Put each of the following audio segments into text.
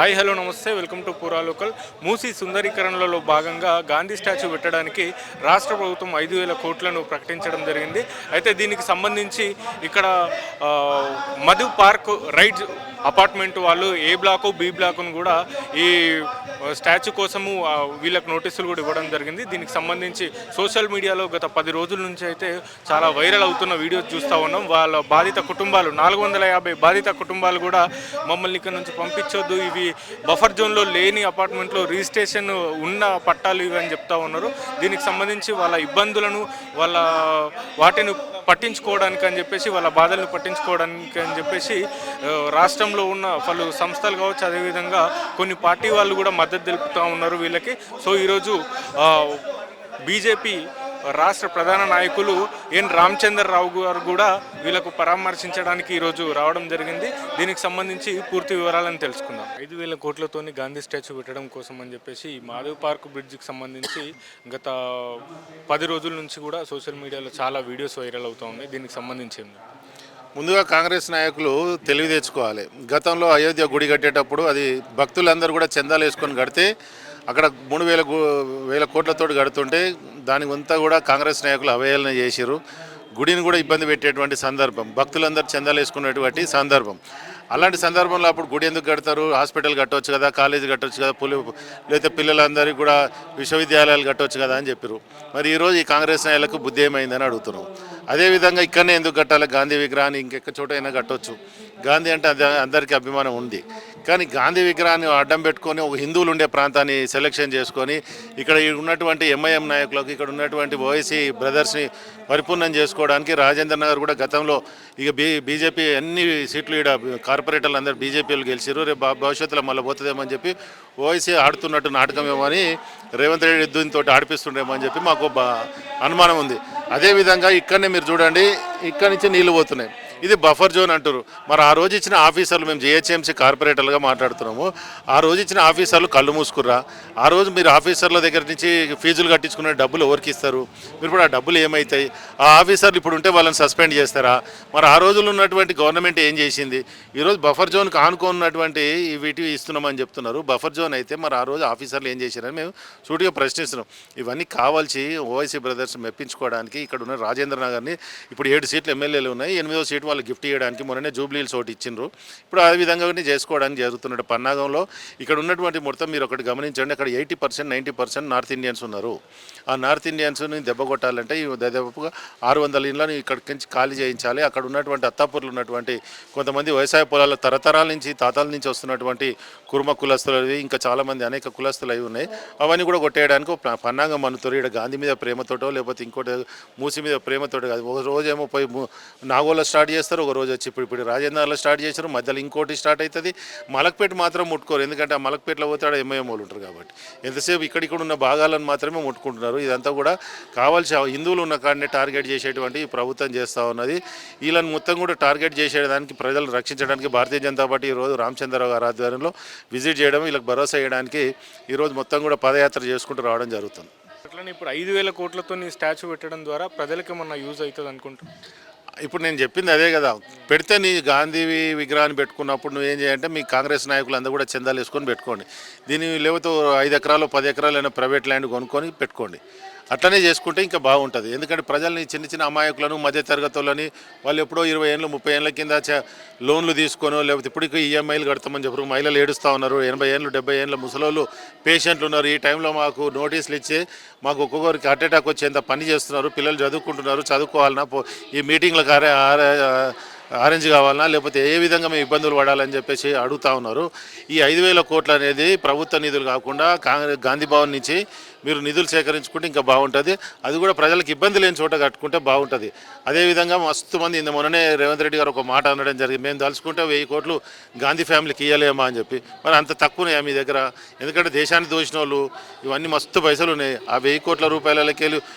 Hi hello నమస్తే welcome to పూరా local. Musi సుందరీకరణలో భాగంగా గాంధీ స్టాచ్యూ పెట్టడానికి రాష్ట్ర ప్రభుత్వం 5,000 కోట్లను ప్రకటించడం జరిగింది. అయితే దీనికి సంబంధించి ఇక్కడ మధు పార్క్ రైట్స్ అపార్ట్మెంట్ వాళ్ళు ఏ బ్లాకు బి బ్లాకును కూడా ఈ స్టాచ్యూ కోసము వీళ్ళకి నోటీసులు కూడా ఇవ్వడం జరిగింది. దీనికి సంబంధించి సోషల్ మీడియాలో గత 10 రోజుల నుంచి అయితే చాలా వైరల్ అవుతున్న వీడియోస్ చూస్తూ ఉన్నాం. వాళ్ళ బాధిత కుటుంబాలు 450 బాధిత కుటుంబాలు కూడా మమ్మల్ని ఇక్కడ నుంచి పంపించొద్దు, ఇవి బఫర్ జోన్లో లేని అపార్ట్మెంట్లో రిజిస్ట్రేషన్ ఉన్న పట్టాలు ఇవి అని చెప్తా ఉన్నారు. దీనికి సంబంధించి వాళ్ళ ఇబ్బందులను వాటిని పట్టించుకోవడానికి అని చెప్పేసి, వాళ్ళ బాధలను పట్టించుకోవడానికి అని చెప్పేసి రాష్ట్రంలో ఉన్న పలు సంస్థలు కావచ్చు, అదేవిధంగా కొన్ని పార్టీ వాళ్ళు కూడా మద్దతు తెలుపుతూ ఉన్నారు వీళ్ళకి. సో ఈరోజు బీజేపీ రాష్ట్ర ప్రధాన నాయకులు ఎన్ రామచంద్రరావు గారు కూడా వీళ్ళకు పరామర్శించడానికి ఈరోజు రావడం జరిగింది. దీనికి సంబంధించి పూర్తి వివరాలను తెలుసుకుందాం. 5,000 కోట్లతోని గాంధీ స్టాచ్యూ పెట్టడం కోసం అని చెప్పేసి మాధవ్ పార్క్ బ్రిడ్జికి సంబంధించి గత 10 రోజుల నుంచి కూడా సోషల్ మీడియాలో చాలా వీడియోస్ వైరల్ అవుతూ ఉన్నాయి. దీనికి సంబంధించి ముందుగా కాంగ్రెస్ నాయకులు తెలివి తెచ్చుకోవాలి. గతంలో అయోధ్య గుడి కట్టేటప్పుడు అది భక్తులందరూ కూడా చందాలు వేసుకొని కడితే అక్కడ 3,000 కోట్లతో కడుతుంటే దానికి అంతా కూడా కాంగ్రెస్ నాయకులు అవహేళన చేసిరు. గుడిని కూడా ఇబ్బంది పెట్టేటువంటి సందర్భం, భక్తులందరూ చందాలు వేసుకునేటువంటి సందర్భం. అలాంటి సందర్భంలో అప్పుడు గుడి ఎందుకు కడతారు? హాస్పిటల్ కట్టవచ్చు కదా, కాలేజీ కట్టవచ్చు కదా, లేకపోతే పిల్లలందరికీ కూడా విశ్వవిద్యాలయాలు కట్టవచ్చు కదా అని చెప్పారు. మరి ఈరోజు ఈ కాంగ్రెస్ నాయకులకు బుద్ధి ఏమైందని అడుగుతున్నాం. అదేవిధంగా ఇక్కడనే ఎందుకు కట్టాలి? గాంధీ విగ్రహాన్ని ఇంకెక్క చోట అయినా కట్టవచ్చు. గాంధీ అంటే అందరికీ అభిమానం ఉంది. కానీ గాంధీ విగ్రహాన్ని అడ్డం పెట్టుకొని ఒక హిందువులు ఉండే ప్రాంతాన్ని సెలెక్షన్ చేసుకొని ఇక్కడ ఉన్నటువంటి ఎంఐఎం నాయకులకు, ఇక్కడ ఉన్నటువంటి ఓవైసీ బ్రదర్స్ని పరిపూర్ణం చేసుకోవడానికి రాజేంద్ర నగర్ కూడా గతంలో ఇక బీజేపీ అన్ని సీట్లు ఇక్కడ కార్పొరేటర్లు అందరూ బీజేపీలు గెలిచారు. రేపు భవిష్యత్తులో మళ్ళీ పోతుందేమని చెప్పి ఓవైసీ ఆడుతున్నట్టు నాటకమేమో అని రేవంత్ రెడ్డి దీంతో ఆడిపిస్తుండేమో అని చెప్పి మాకు అనుమానం ఉంది. అదేవిధంగా ఇక్కడనే మీరు చూడండి, ఇక్కడి నుంచి నీళ్ళు పోతున్నాయి. ఇది బఫర్ జోన్ అంటారు. మరి ఆ రోజు ఇచ్చిన ఆఫీసర్లు, మేము జిహెచ్ఎంసీ కార్పొరేటర్లుగా మాట్లాడుతున్నాము, ఆ రోజు ఇచ్చిన ఆఫీసర్లు కళ్ళు మూసుకుర్రా? ఆ రోజు మీరు ఆఫీసర్ల దగ్గర నుంచి ఫీజులు కట్టించుకునే డబ్బులు ఎవరికి ఇస్తారు? మీరు కూడా ఆ డబ్బులు ఏమవుతాయి? ఆ ఆఫీసర్లు ఇప్పుడు ఉంటే వాళ్ళని సస్పెండ్ చేస్తారా? మరి ఆ రోజుల్లో ఉన్నటువంటి గవర్నమెంట్ ఏం చేసింది? ఈరోజు బఫర్ జోన్కి ఆనుకున్నటువంటి వీటివి ఇస్తున్నామని చెప్తున్నారు. బఫర్ జోన్ అయితే మరి ఆ రోజు ఆఫీసర్లు ఏం చేశారని మేము సూటిగా ప్రశ్నిస్తున్నాం. ఇవన్నీ కావాల్సి ఓవైసీ బ్రదర్స్ మెప్పించుకోవడానికి ఇక్కడ ఉన్న రాజేంద్ర నగర్ని ఇప్పుడు 7 సీట్లు ఎమ్మెల్యేలు ఉన్నాయి, 8వ సీటు వాళ్ళు గిఫ్ట్ చేయడానికి మొన్ననే జూబ్లీహిల్స్ ఒకటి ఇచ్చిండ్రు. ఇప్పుడు ఆ విధంగా చేసుకోవడానికి జరుగుతున్నట్టు పన్నాగంలో ఇక్కడ ఉన్నటువంటి మొత్తం మీరు ఒకటి గమనించండి, అక్కడ 80% 90% నార్త్ ఇండియన్స్ ఉన్నారు. ఆ నార్త్ ఇండియన్స్ని దెబ్బ కొట్టాలంటే దాదాపుగా 600 ఇళ్లను ఇక్కడికి నుంచి ఖాళీ చేయించాలి. అక్కడ ఉన్నటువంటి అత్తాపూర్లు ఉన్నటువంటి కొంతమంది వ్యవసాయ పొలాల తరతరాల నుంచి తాతల నుంచి వస్తున్నటువంటి కుర్మ కులస్తులు, ఇంకా చాలామంది అనేక కులస్తులు అవి ఉన్నాయి. అవన్నీ కూడా కొట్టేయడానికి పన్నాగం మనుతారు. ఇక్కడ గాంధీ మీద ప్రేమతోటో లేకపోతే ఇంకోటి మూసి మీద ప్రేమతోటో కాదు. ఒక రోజేమో పోయి నాగోల్లో స్టార్ట్ చేస్తారు, ఒక రోజు వచ్చి ఇప్పుడు రాజేంద్రలో స్టార్ట్ చేశారు, మధ్యలో ఇంకోటి స్టార్ట్ అవుతుంది. మలక్పేట మాత్రం ముట్టుకోరు, ఎందుకంటే ఆ మలక్పేటలో పోతాడు ఎంఐఎం వాళ్ళు ఉంటారు కాబట్టి. ఎంతసేపు ఇక్కడ ఉన్న భాగాలను మాత్రమే ముట్టుకుంటున్నారు. ఇదంతా కూడా కావాల్సి హిందువులు ఉన్న కాడనే టార్గెట్ చేసేటువంటి ప్రభుత్వం చేస్తూ ఉన్నది. వీళ్ళని మొత్తం కూడా టార్గెట్ చేసేదానికి, ప్రజలను రక్షించడానికి భారతీయ జనతా పార్టీ ఈరోజు రామచంద్రరావు గారి ఆధ్వర్యంలో విజిట్ చేయడం, వీళ్ళకి భరోసా చేయడానికి ఈరోజు మొత్తం కూడా పదయాత్ర చేసుకుంటూ రావడం జరుగుతుంది. అట్లనే ఇప్పుడు 5,000 కోట్లతో స్టాచ్యూ పెట్టడం ద్వారా ప్రజలకు ఏమన్నా యూజ్ అవుతుంది అనుకుంటున్నాను. ఇప్పుడు నేను చెప్పింది అదే కదా, పెడితే నీ గాంధీ విగ్రహాన్ని పెట్టుకున్నప్పుడు నువ్వేం చేయాలంటే మీ కాంగ్రెస్ నాయకులు అందరూ కూడా చందాలు వేసుకొని పెట్టుకోండి. దీన్ని లేకపోతే 5 ఎకరాలు 10 ఎకరాలు అయినా ప్రైవేట్ ల్యాండ్ కొనుక్కొని పెట్టుకోండి. అట్లనే చేసుకుంటే ఇంకా బాగుంటుంది. ఎందుకంటే ప్రజల్ని చిన్న అమాయకులను, మధ్యతరగతులని వాళ్ళు ఎప్పుడో 20 ఏళ్ళు 30 ఏళ్ళ కింద లోన్లు తీసుకోనో లేకపోతే ఇప్పటికీ ఈఎంఐలు కడతామని చెప్పరు. మహిళలు ఏడుస్తూ ఉన్నారు, 80 ఏళ్ళు 70 ఏళ్ళు ముసలోళ్ళు పేషెంట్లు ఉన్నారు. ఈ టైంలో మాకు నోటీసులు ఇచ్చి మాకు ఒక్కొక్కరికి హార్ట్ అటాక్ వచ్చేంత పని చేస్తున్నారు. పిల్లలు చదువుకుంటున్నారు, చదువుకోవాలన్నా ఈ మీటింగ్లకు ఆరెంజ్ కావాలన్నా లేకపోతే ఏ విధంగా మేము ఇబ్బందులు పడాలని చెప్పేసి అడుగుతూ ఉన్నారు. ఈ 5,000 కోట్లు అనేది ప్రభుత్వ నిధులు కాకుండా గాంధీ భవన్ నుంచి మీరు నిధులు సేకరించుకుంటే ఇంకా బాగుంటుంది. అది కూడా ప్రజలకు ఇబ్బంది లేని చోట కట్టుకుంటే బాగుంటుంది. అదేవిధంగా మస్తు మంది మొన్ననే రేవంత్ రెడ్డి గారు ఒక మాట అనడం జరిగింది, మేము తలుచుకుంటే 1000 కోట్లు గాంధీ ఫ్యామిలీకి ఇవ్వలేమా అని చెప్పి. మరి అంత తక్కువనే మీ దగ్గర? ఎందుకంటే దేశాన్ని దోచిన వాళ్ళు ఇవన్నీ మస్తు పైసలు ఉన్నాయి. ఆ 1000 కోట్ల రూపాయలకి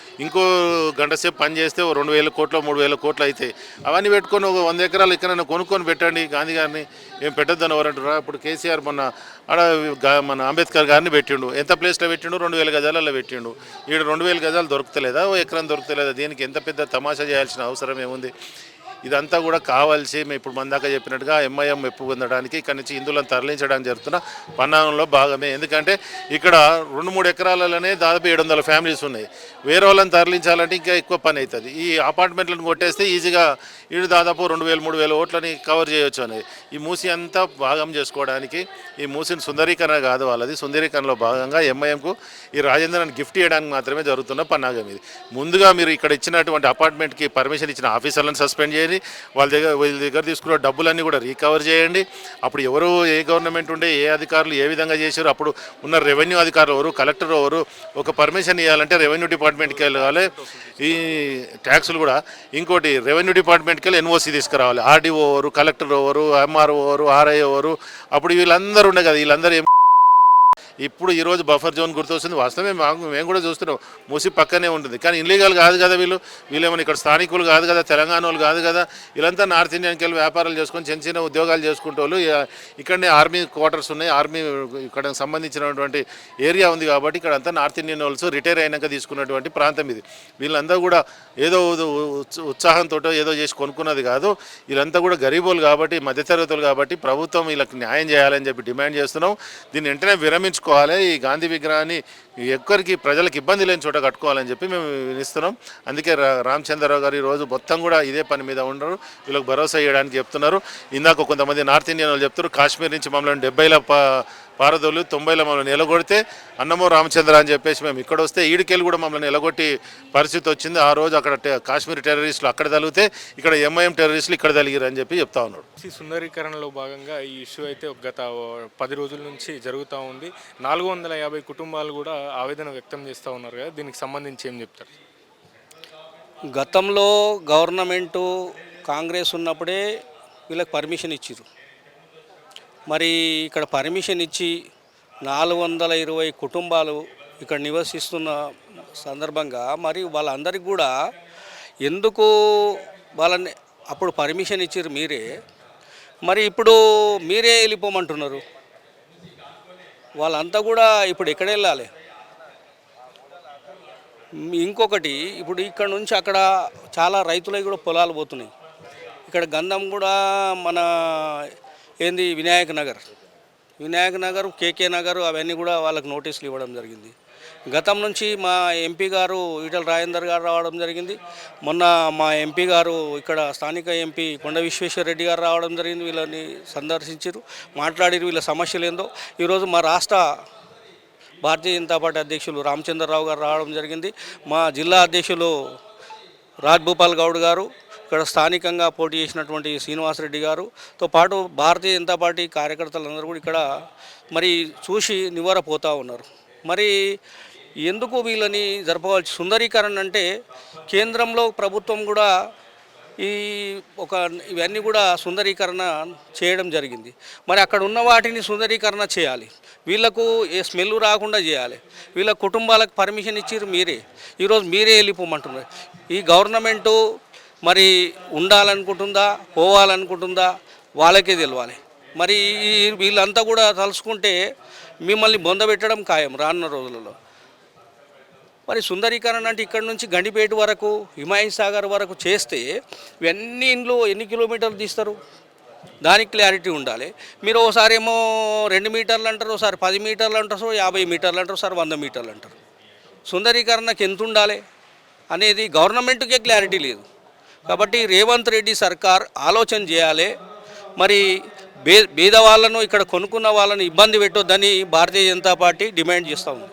ఇంకో గంట సేపు పని చేస్తే 2,000 కోట్లు 3,000 కోట్లు అవుతాయి. అవన్నీ పెట్టుకొని ఒక 100 ఎకరాలు ఎక్కడైనా కొనుక్కొని పెట్టండి. గాంధీ గారిని ఏం పెట్టద్దని ఎవరంటారా? ఇప్పుడు కేసీఆర్ మొన్న మన అంబేద్కర్ గారిని పెట్టిండు. ఎంత ప్లేస్లో పెట్టిండు? 2,000 గజాలలో పెట్టిండు. ఈడ 2,000 గజాలు దొరుకుతలేదా? ఓ ఎకరం దొరుకుతలేదా? దీనికి ఎంత పెద్ద తమాషా చేయాల్సిన అవసరం ఏముంది? ఇదంతా కూడా కావాల్సి మేము ఇప్పుడు మన దాకా చెప్పినట్టుగా ఎంఐఎం మెప్పు పొందడానికి ఇక్కడ నుంచి హిందువులను తరలించడానికి జరుగుతున్న పన్నాగంలో భాగమే. ఎందుకంటే ఇక్కడ 2-3 ఎకరాలలోనే దాదాపు 700 ఫ్యామిలీస్ ఉన్నాయి. వేరే వాళ్ళని తరలించాలంటే ఇంకా ఎక్కువ పని అవుతుంది. ఈ అపార్ట్మెంట్లను కొట్టేస్తే ఈజీగా ఇటు దాదాపు 2000-3000 ఓట్లని కవర్ చేయొచ్చు అనేది. ఈ మూసి అంతా భాగం చేసుకోవడానికి ఈ మూసిని సుందరీకరణ కాదు వాళ్ళది, సుందరీకరణలో భాగంగా ఎంఐఎంకు ఈ రాజేంద్రని గిఫ్ట్ చేయడానికి మాత్రమే జరుగుతున్న పన్నాగం ఇది. ముందుగా మీరు ఇక్కడ ఇచ్చినటువంటి అపార్ట్మెంట్కి పర్మిషన్ ఇచ్చిన ఆఫీసర్లను సస్పెండ్ చేయండి, వీళ్ళ దగ్గర తీసుకున్న డబ్బులన్నీ కూడా రీకవర్ చేయండి. అప్పుడు ఎవరు ఏ గవర్నమెంట్ ఉండే ఏ అధికారులు ఏ విధంగా చేశారు, అప్పుడు ఉన్న రెవెన్యూ అధికారులు ఎవరు, కలెక్టర్ ఎవరు, ఒక పర్మిషన్ ఇవ్వాలంటే రెవెన్యూ డిపార్ట్మెంట్కి వెళ్ళాలి. ఈ ట్యాక్సులు కూడా ఇంకోటి రెవెన్యూ డిపార్ట్మెంట్కి వెళ్ళి ఎన్ఓసి తీసుకురావాలి. ఆర్డీఓ ఎవరు, కలెక్టర్ ఎవరు, ఎంఆర్ఓ ఎవరు, ఆర్ఐ ఎవరు, అప్పుడు వీళ్ళందరూ ఉండే కదా, వీళ్ళందరూ ఇప్పుడు ఈరోజు బఫర్ జోన్ గుర్తొస్తుంది. వాస్తవమే, మేము కూడా చూస్తున్నాం మూసి పక్కనే ఉంటుంది, కానీ ఇల్లీగల్ కాదు కదా వీళ్ళేమన్నా ఇక్కడ స్థానికులు కాదు కదా, తెలంగాణ వాళ్ళు కాదు కదా. వీళ్ళంతా నార్త్ ఇండియన్కి వెళ్ళి వ్యాపారాలు చేసుకొని చిన్న చిన్న ఉద్యోగాలు చేసుకుంటూ వాళ్ళు ఇక్కడనే ఆర్మీ క్వార్టర్స్ ఉన్నాయి, ఆర్మీ ఇక్కడ సంబంధించినటువంటి ఏరియా ఉంది కాబట్టి ఇక్కడ అంతా నార్త్ ఇండియన్ వాళ్ళస్ రిటైర్ అయినాక తీసుకున్నటువంటి ప్రాంతం ఇది. వీళ్ళంతా కూడా ఏదో ఉత్సాహంతో ఏదో చేసి కొనుక్కున్నది కాదు. వీళ్ళంతా కూడా గరీబోలు కాబట్టి, మధ్యతరగతులు కాబట్టి ప్రభుత్వం వీళ్ళకి న్యాయం చేయాలని చెప్పి డిమాండ్ చేస్తున్నాం. దీన్ని వెంటనే విరమించుకోవాలి. ఈ గాంధీ విగ్రహాన్ని ఎక్కడికి ప్రజలకు ఇబ్బంది లేని చోట కట్టుకోవాలని చెప్పి మేము వినిస్తున్నాం. అందుకే రామచంద్రరావు గారు ఈరోజు మొత్తం కూడా ఇదే పని మీద ఉండరు, వీళ్ళకి భరోసా ఇవ్వడానికి చెప్తున్నారు. ఇందాక కొంతమంది నార్త్ ఇండియన్ వాళ్ళు చెప్తారు, కాశ్మీర్ నుంచి మమ్మల్ని 70ల పారదోలు 90ల మమ్మల్ని నిలగొడితే అన్నమో రామచంద్ర అని చెప్పేసి మేము ఇక్కడ వస్తే ఈడికెళ్ళి కూడా మమ్మల్ని నిలగొట్టి పరిస్థితి వచ్చింది. ఆ రోజు అక్కడ కాశ్మీర్ టెర్రరిస్టులు అక్కడ తగిలితే ఇక్కడ ఎంఐఎం టెర్రరిస్టులు ఇక్కడ తగిలిరు అని చెప్పి చెప్తా ఉన్నాడు. సుందరీకరణలో భాగంగా ఈ ఇష్యూ అయితే గత 10 రోజుల నుంచి జరుగుతూ ఉంది. 450 కుటుంబాలు కూడా ఆవేదన వ్యక్తం చేస్తూ ఉన్నారు కదా, దీనికి సంబంధించి ఏం చెప్తారు? గతంలో గవర్నమెంటు కాంగ్రెస్ ఉన్నప్పుడే వీళ్ళకి పర్మిషన్ ఇచ్చారు. మరి ఇక్కడ పర్మిషన్ ఇచ్చి 420 కుటుంబాలు ఇక్కడ నివసిస్తున్న సందర్భంగా మరి వాళ్ళందరికీ కూడా ఎందుకు వాళ్ళని అప్పుడు పర్మిషన్ ఇచ్చారు మీరే, మరి ఇప్పుడు మీరే వెళ్ళిపోమంటున్నారు? వాళ్ళంతా కూడా ఇప్పుడు ఎక్కడ వెళ్ళాలి? ఇంకొకటి, ఇప్పుడు ఇక్కడ నుంచి అక్కడ చాలా రైతులకి కూడా పొలాలు పోతున్నాయి. ఇక్కడ గంధం కూడా మన వినాయక్ నగర్, కేకే నగర్ అవన్నీ కూడా వాళ్ళకి నోటీసులు ఇవ్వడం జరిగింది. గతం నుంచి మా ఎంపీ గారు ఈటల రాజేందర్ గారు రావడం జరిగింది. మొన్న మా ఎంపీ గారు ఇక్కడ స్థానిక ఎంపీ కొండ విశ్వేశ్వరరెడ్డి గారు రావడం జరిగింది. వీళ్ళని సందర్శించారు, మాట్లాడారు వీళ్ళ సమస్యలు ఏందో. ఈరోజు మా రాష్ట్ర భారతీయ జనతా పార్టీ అధ్యక్షులు రామచంద్రరావు గారు రావడం జరిగింది. మా జిల్లా అధ్యక్షులు రాజ్భూపాల్ గౌడ్ గారు, ఇక్కడ స్థానికంగా పోటీ చేసినటువంటి శ్రీనివాసరెడ్డి గారుతో పాటు భారతీయ జనతా పార్టీ కార్యకర్తలందరూ కూడా ఇక్కడ మరి చూసి నివ్వరపోతూ ఉన్నారు. మరి ఎందుకు వీళ్ళని జరపవలసి? సుందరీకరణ అంటే కేంద్రంలో ప్రభుత్వం కూడా ఇవన్నీ కూడా సుందరీకరణ చేయడం జరిగింది. మరి అక్కడ ఉన్న వాటిని సుందరీకరణ చేయాలి, వీళ్ళకు ఏ స్మెల్ రాకుండా చేయాలి. వీళ్ళ కుటుంబాలకు పర్మిషన్ ఇచ్చిర్రు మీరే, ఈరోజు మీరే వెళ్ళిపోమంటున్నారు. ఈ గవర్నమెంటు మరి ఉండాలనుకుంటుందా, పోవాలనుకుంటుందా వాళ్ళకే తెలియాలి. మరి వీళ్ళంతా కూడా తలుచుకుంటే మిమ్మల్ని బొందబెట్టడం ఖాయం రానున్న రోజులలో. మరి సుందరీకరణ అంటే ఇక్కడ నుంచి గండిపేట వరకు, హిమాయత్ సాగర్ వరకు చేస్తే ఇవన్నీ ఇంట్లో ఎన్ని కిలోమీటర్లు తీస్తారు? దానికి క్లారిటీ ఉండాలి. మీరు ఒకసారి ఏమో 2 మీటర్లు అంటారు, ఒకసారి 10 మీటర్లు అంటారు, 50 మీటర్లు అంటారు, ఒకసారి 100 మీటర్లు అంటారు. సుందరీకరణకు ఎంత ఉండాలి అనేది గవర్నమెంట్కే క్లారిటీ లేదు. కాబట్టి రేవంత్ రెడ్డి సర్కార్ ఆలోచన చేయాలి. మరి బీద వాళ్ళను ఇక్కడ కొనుక్కున్న వాళ్ళను ఇబ్బంది పెట్టొద్దని భారతీయ జనతా పార్టీ డిమాండ్ చేస్తూ ఉంది.